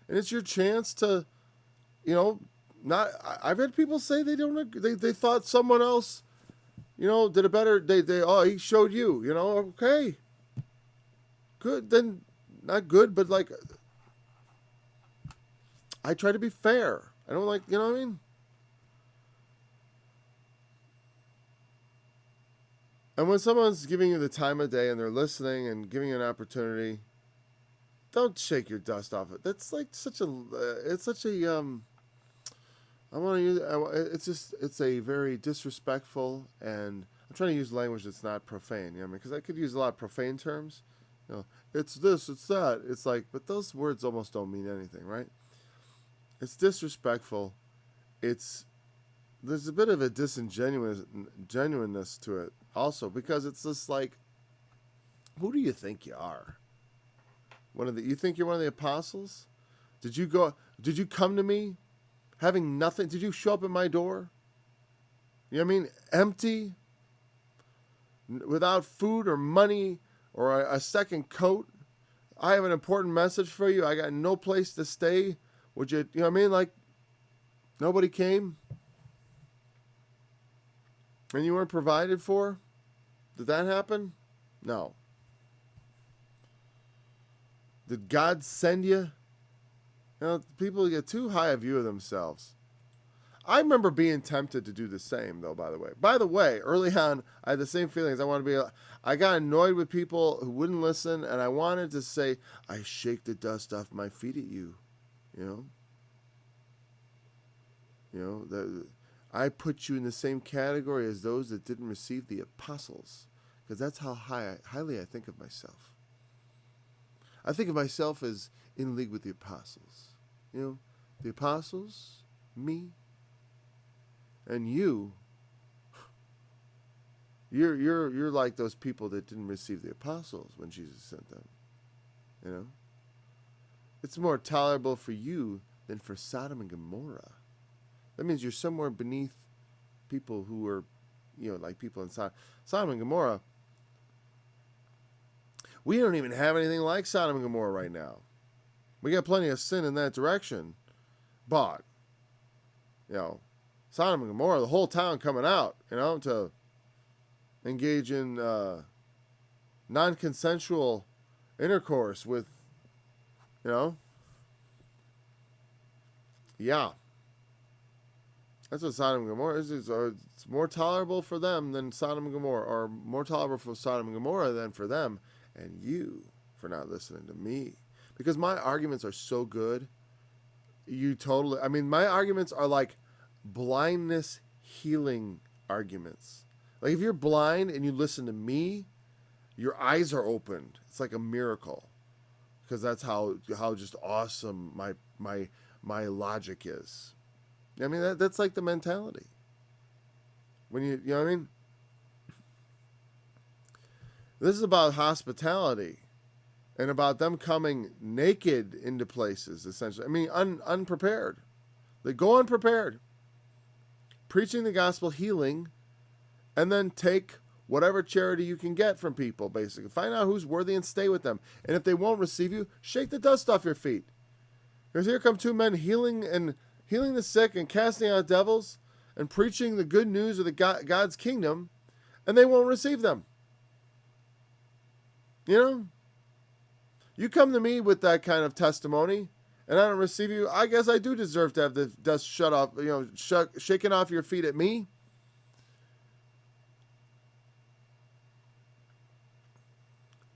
And it's your chance to, I've had people say they thought someone else, did a better, he showed you, okay. Good, then, not good, but like, I try to be fair. I don't like, you know what I mean? And when someone's giving you the time of day and they're listening and giving you an opportunity, don't shake your dust off it. That's like it's a very disrespectful and I'm trying to use language that's not profane. You know what I mean? Because I could use a lot of profane terms. It's this, it's that. It's like, but those words almost don't mean anything, right? It's disrespectful. There's a bit of a genuineness to it also, because it's just like, who do you think you are? You think you're one of the apostles? Did you come to me having nothing? Did you show up at my door? You know what I mean? Empty, without food or money or a second coat. I have an important message for you. I got no place to stay. Would you know what I mean? Like, nobody came and you weren't provided for? Did that happen? No. Did God send you? People get too high a view of themselves. I remember being tempted to do the same, though, by the way. By the way, early on, I had the same feelings. I got annoyed with people who wouldn't listen, and I wanted to say, I shake the dust off my feet at you. I put you in the same category as those that didn't receive the apostles, because that's how highly I think of myself. I think of myself as in league with the apostles. The apostles, me, and you're like those people that didn't receive the apostles when Jesus sent them. It's more tolerable for you than for Sodom and Gomorrah. That means you're somewhere beneath people who are, like people in Sodom and Gomorrah. We don't even have anything like Sodom and Gomorrah right now. We got plenty of sin in that direction. But, Sodom and Gomorrah, the whole town coming out, to engage in non-consensual intercourse with, yeah. That's what Sodom and Gomorrah is. It's more tolerable for them than Sodom and Gomorrah, or more tolerable for Sodom and Gomorrah than for them, and you for not listening to me. Because my arguments are so good. My arguments are like blindness healing arguments. Like, if you're blind and you listen to me, your eyes are opened. It's like a miracle. Because that's how just awesome my logic is. That's like the mentality. When you know what I mean? This is about hospitality and about them coming naked into places, essentially. Unprepared. They go unprepared. Preaching the gospel, healing, and then take whatever charity you can get from people, basically. Find out who's worthy and stay with them. And if they won't receive you, shake the dust off your feet. Because here come two men healing the sick and casting out devils and preaching the good news of the God's kingdom, and they won't receive them. You come to me with that kind of testimony, and I don't receive you, I guess I do deserve to have the dust shaken off your feet at me.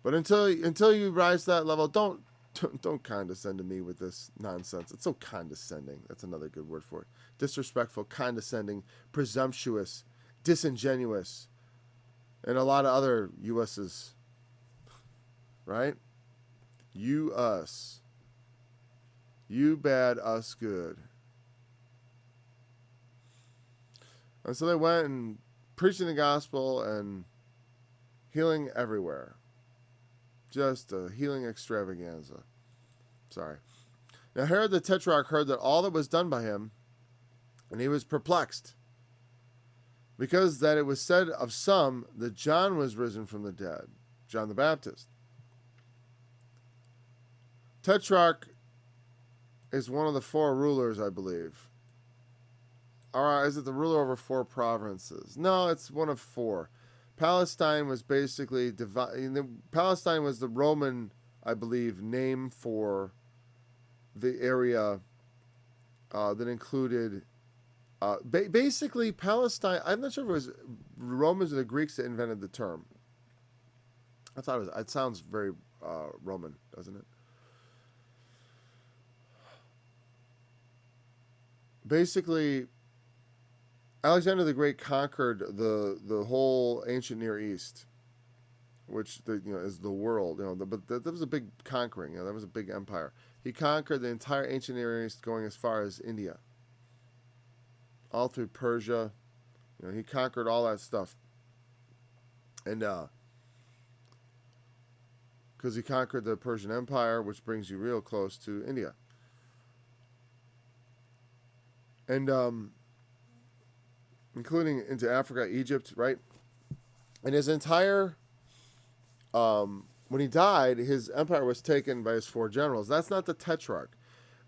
But until you rise to that level, don't condescend to me with this nonsense. It's so condescending. That's another good word for it. Disrespectful, condescending, presumptuous, disingenuous, and a lot of other US's. Right? You, us. You bad, us good. And so they went and preaching the gospel and healing everywhere. Just a healing extravaganza. Sorry. Now Herod the Tetrarch heard that all that was done by him, and he was perplexed, because that it was said of some that John was risen from the dead, John the Baptist. Tetrarch is one of the 4 rulers, I believe. Or is it the ruler over 4 provinces? No, it's one of 4. Palestine was basically Palestine was the Roman, I believe, name for the area that included basically Palestine. I'm not sure if it was the Romans or the Greeks that invented the term. I thought it sounds very Roman, doesn't it? Basically, Alexander the Great conquered the whole ancient Near East, which is the world. But that was a big conquering. That was a big empire. He conquered the entire ancient Near East, going as far as India, all through Persia. He conquered all that stuff, and because he conquered the Persian Empire, which brings you real close to India, and including into Africa, Egypt, right? And his entire, when he died, his empire was taken by his 4 generals. That's not the tetrarch,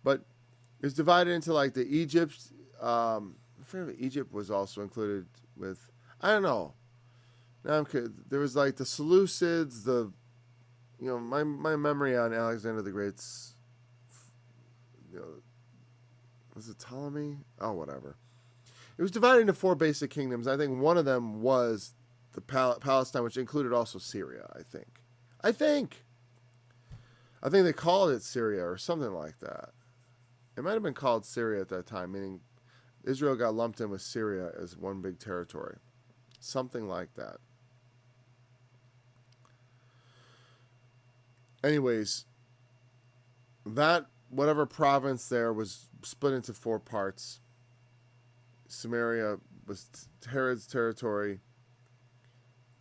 but it was divided into like the Egypt. I forget if Egypt was also included with. I don't know. Now I'm kidding. There was like the Seleucids. My memory on Alexander the Great's. Was it Ptolemy? Oh, whatever. It was divided into 4 basic kingdoms. I think one of them was the Palestine, which included also Syria, I think they called it Syria or something like that. It might have been called Syria at that time, meaning Israel got lumped in with Syria as one big territory. Something like that. Anyways, that whatever province there was split into 4 parts. Samaria was Herod's territory.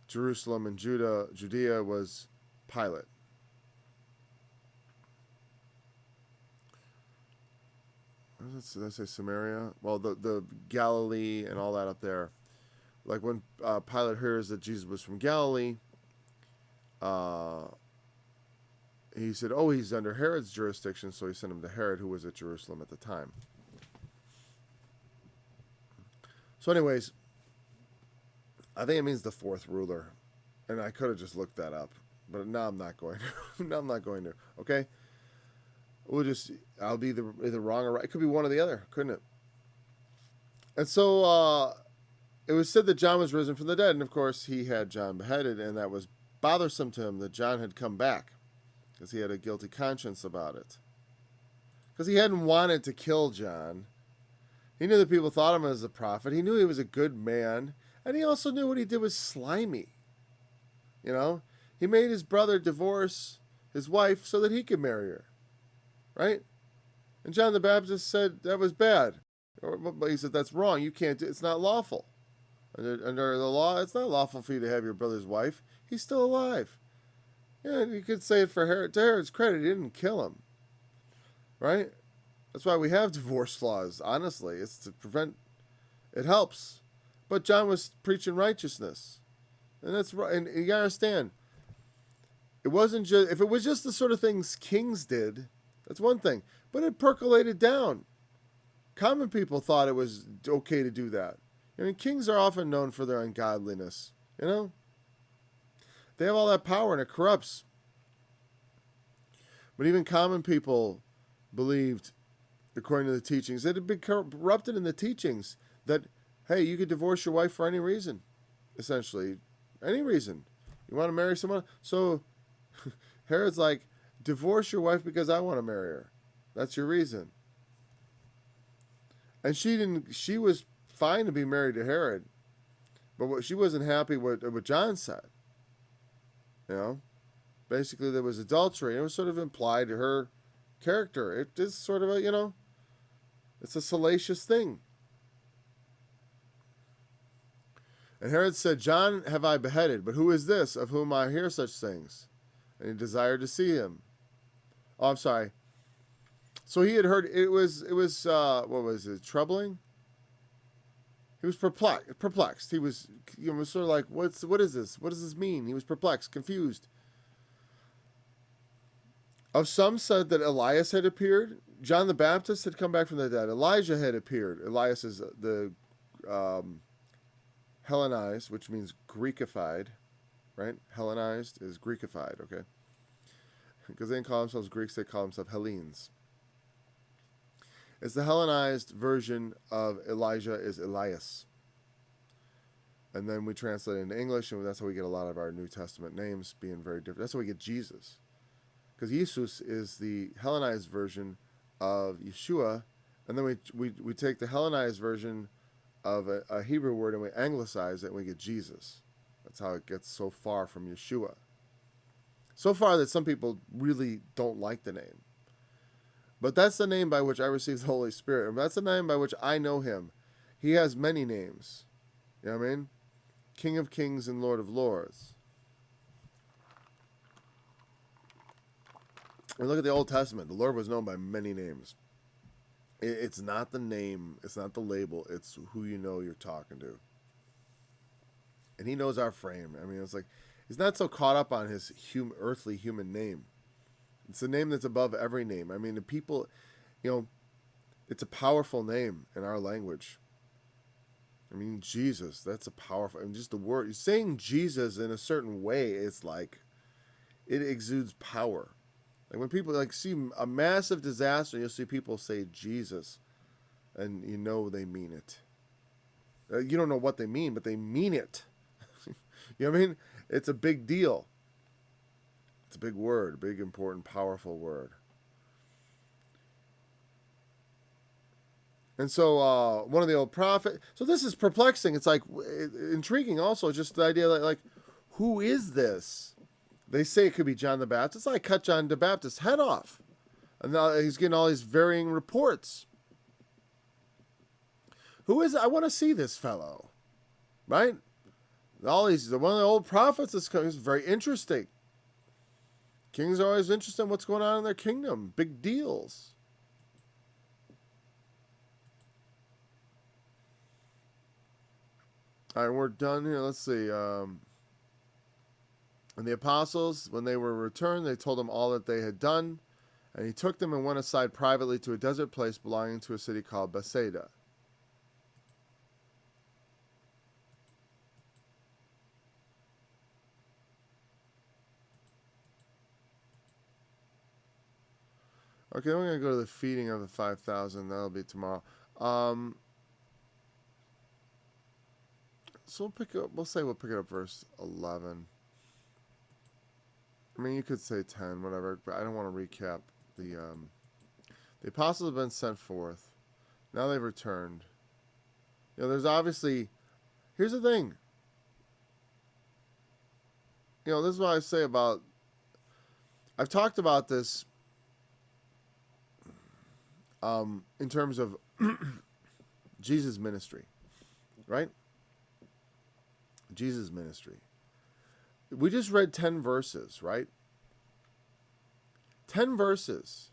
Jerusalem and Judea was Pilate. Did I say Samaria? Well, the Galilee and all that up there. Like when Pilate hears that Jesus was from Galilee, he said, oh, he's under Herod's jurisdiction, so he sent him to Herod, who was at Jerusalem at the time. So anyways, I think it means the 4th ruler. And I could have just looked that up. But now I'm not going to. Now I'm not going to. Okay? I'll be either wrong or right. It could be one or the other, couldn't it? And so it was said that John was risen from the dead. And of course, he had John beheaded. And that was bothersome to him that John had come back. Because he had a guilty conscience about it. Because he hadn't wanted to kill John. He knew that people thought of him as a prophet. He knew he was a good man. And he also knew what he did was slimy. He made his brother divorce his wife so that he could marry her. Right? And John the Baptist said that was bad. But he said, that's wrong. You can't do it. It's not lawful. Under the law, it's not lawful for you to have your brother's wife. He's still alive. Yeah, you could say it for Herod. To Herod's credit, he didn't kill him. Right? That's why we have divorce laws, honestly. It's to prevent... It helps. But John was preaching righteousness. And that's right. And you gotta understand, it wasn't just... If it was just the sort of things kings did, that's one thing. But it percolated down. Common people thought it was okay to do that. Kings are often known for their ungodliness. They have all that power and it corrupts. But even common people believed, according to the teachings, it had been corrupted in the teachings that, hey, you could divorce your wife for any reason, essentially. Any reason. You want to marry someone? So Herod's like, divorce your wife because I want to marry her. That's your reason. And she was fine to be married to Herod, but she wasn't happy with what John said. Basically there was adultery. It was sort of implied to her character. It is sort of it's a salacious thing. And Herod said, John have I beheaded, but who is this of whom I hear such things? And he desired to see him. Oh, I'm sorry. So he had heard, it was what was it, troubling? He was perplexed. He was, sort of like, what is this? What does this mean? He was perplexed, confused. Of some said that Elias had appeared. John the Baptist had come back from the dead. Elijah had appeared. Elias is the Hellenized, which means Greekified, right? Hellenized is Greekified, okay? Because they didn't call themselves Greeks, they call themselves Hellenes. It's the Hellenized version of Elijah is Elias. And then we translate it into English, and that's how we get a lot of our New Testament names being very different. That's how we get Jesus. Because Jesus is the Hellenized version of Yeshua, and then we take the Hellenized version of a Hebrew word and we anglicize it and we get Jesus. That's how it gets so far from Yeshua. So far that some people really don't like the name. But that's the name by which I received the Holy Spirit. And that's the name by which I know him. He has many names. You know what I mean? King of Kings and Lord of Lords. And look at the Old Testament. The Lord was known by many names. It's not the name. It's not the label. It's who you know you're talking to. And he knows our frame. I mean, it's like, he's not so caught up on his earthly human name. It's a name that's above every name. I mean, the people, it's a powerful name in our language. I mean, Jesus, that's a powerful, and just the word, saying Jesus in a certain way, it's like, it exudes power. Like when people see a massive disaster, you'll see people say Jesus, and you know they mean it. You don't know what they mean, but they mean it. You know what I mean? It's a big deal. It's a big word, big, important, powerful word. And so one of the old prophets, so this is perplexing. It's like intriguing also, just the idea that like, who is this? They say it could be John the Baptist. I cut John the Baptist's head off. And now he's getting all these varying reports. Who is it? I want to see this fellow. Right? One of the old prophets is very interesting. Kings are always interested in what's going on in their kingdom. Big deals. All right, we're done here. Let's see. And the apostles, when they were returned, they told him all that they had done. And he took them and went aside privately to a desert place belonging to a city called Bethsaida. Okay, we're going to go to the feeding of the 5,000. That'll be tomorrow. So we'll pick it up verse 11. I mean, you could say 10, whatever, but I don't want to recap the apostles have been sent forth. Now they've returned. There's obviously, here's the thing. This is what I say about, I've talked about this in terms of Jesus' ministry, right? Jesus' ministry. We just read 10 verses, right? 10 verses.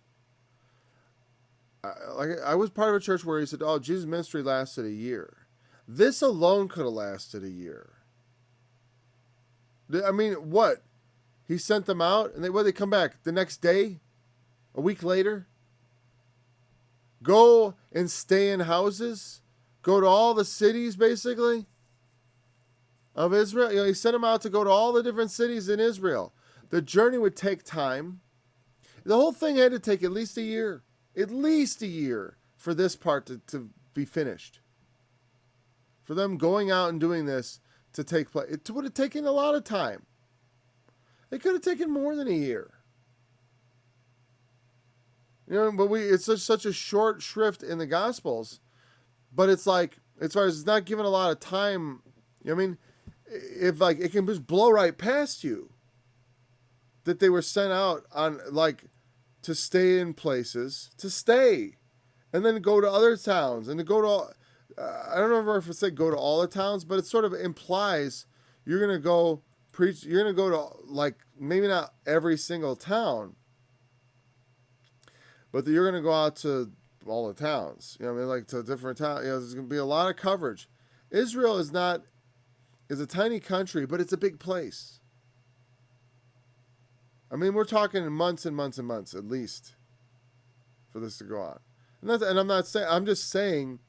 I was part of a church where he said, oh, Jesus' ministry lasted a year. This alone could have lasted a year. I mean, what? He sent them out, and they come back the next day? A week later? Go and stay in houses? Go to all the cities, basically, of Israel? He sent them out to go to all the different cities in Israel. The journey would take time. The whole thing had to take at least a year. At least a year for this part to be finished. For them going out and doing this to take place. It would have taken a lot of time. It could have taken more than a year. But it's such a short shrift in the Gospels. But it's like, as far as it's not given a lot of time, I mean, if it can just blow right past you that they were sent out on to stay in places, and then go to other towns, and to go to, I don't know if it's go to all the towns, but it sort of implies you're going to go preach, you're going to go to maybe not every single town, but you're going to go out to all the towns, to different towns. There's going to be a lot of coverage. Israel is a tiny country, but it's a big place. I mean, we're talking months and months and months, at least, for this to go on. I'm just saying,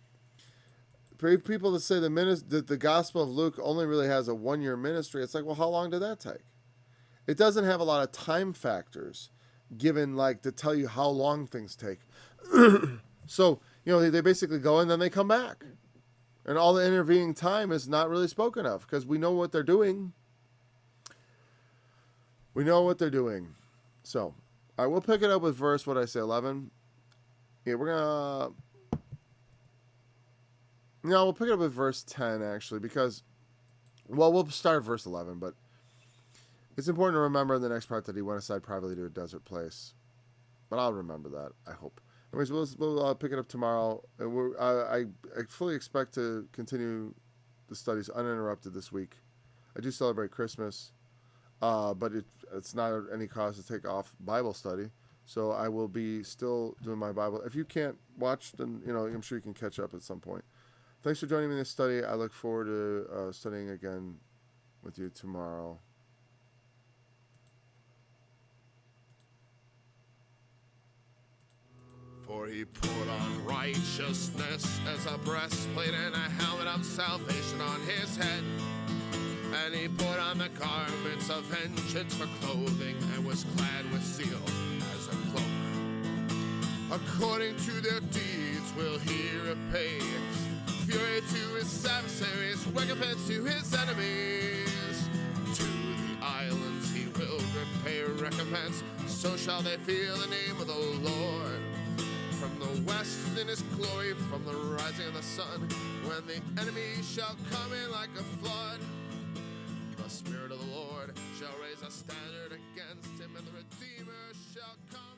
for people that say that the Gospel of Luke only really has a 1-year ministry, it's like, well, how long did that take? It doesn't have a lot of time factors given, to tell you how long things take. So, they basically go and then they come back. And all the intervening time is not really spoken of because we know what they're doing. We know what they're doing. So, I will pick it up with verse, 11? Yeah, we're going to... No, we'll pick it up with verse 10, actually, because, well, we'll start at verse 11, but it's important to remember in the next part that he went aside privately to a desert place. But I'll remember that, I hope. Anyways, we'll pick it up tomorrow. I fully expect to continue the studies uninterrupted this week. I do celebrate Christmas, but it's not at any cost to take off Bible study. So I will be still doing my Bible. If you can't watch, then I'm sure you can catch up at some point. Thanks for joining me in this study. I look forward to studying again with you tomorrow. For he put on righteousness as a breastplate and a helmet of salvation on his head. And he put on the garments of vengeance for clothing and was clad with zeal as a cloak. According to their deeds will he repay fury to his adversaries, recompense to his enemies. To the islands he will repay recompense, so shall they fear the name of the Lord. From the west in his glory, from the rising of the sun, when the enemy shall come in like a flood. The Spirit of the Lord shall raise a standard against him, and the Redeemer shall come.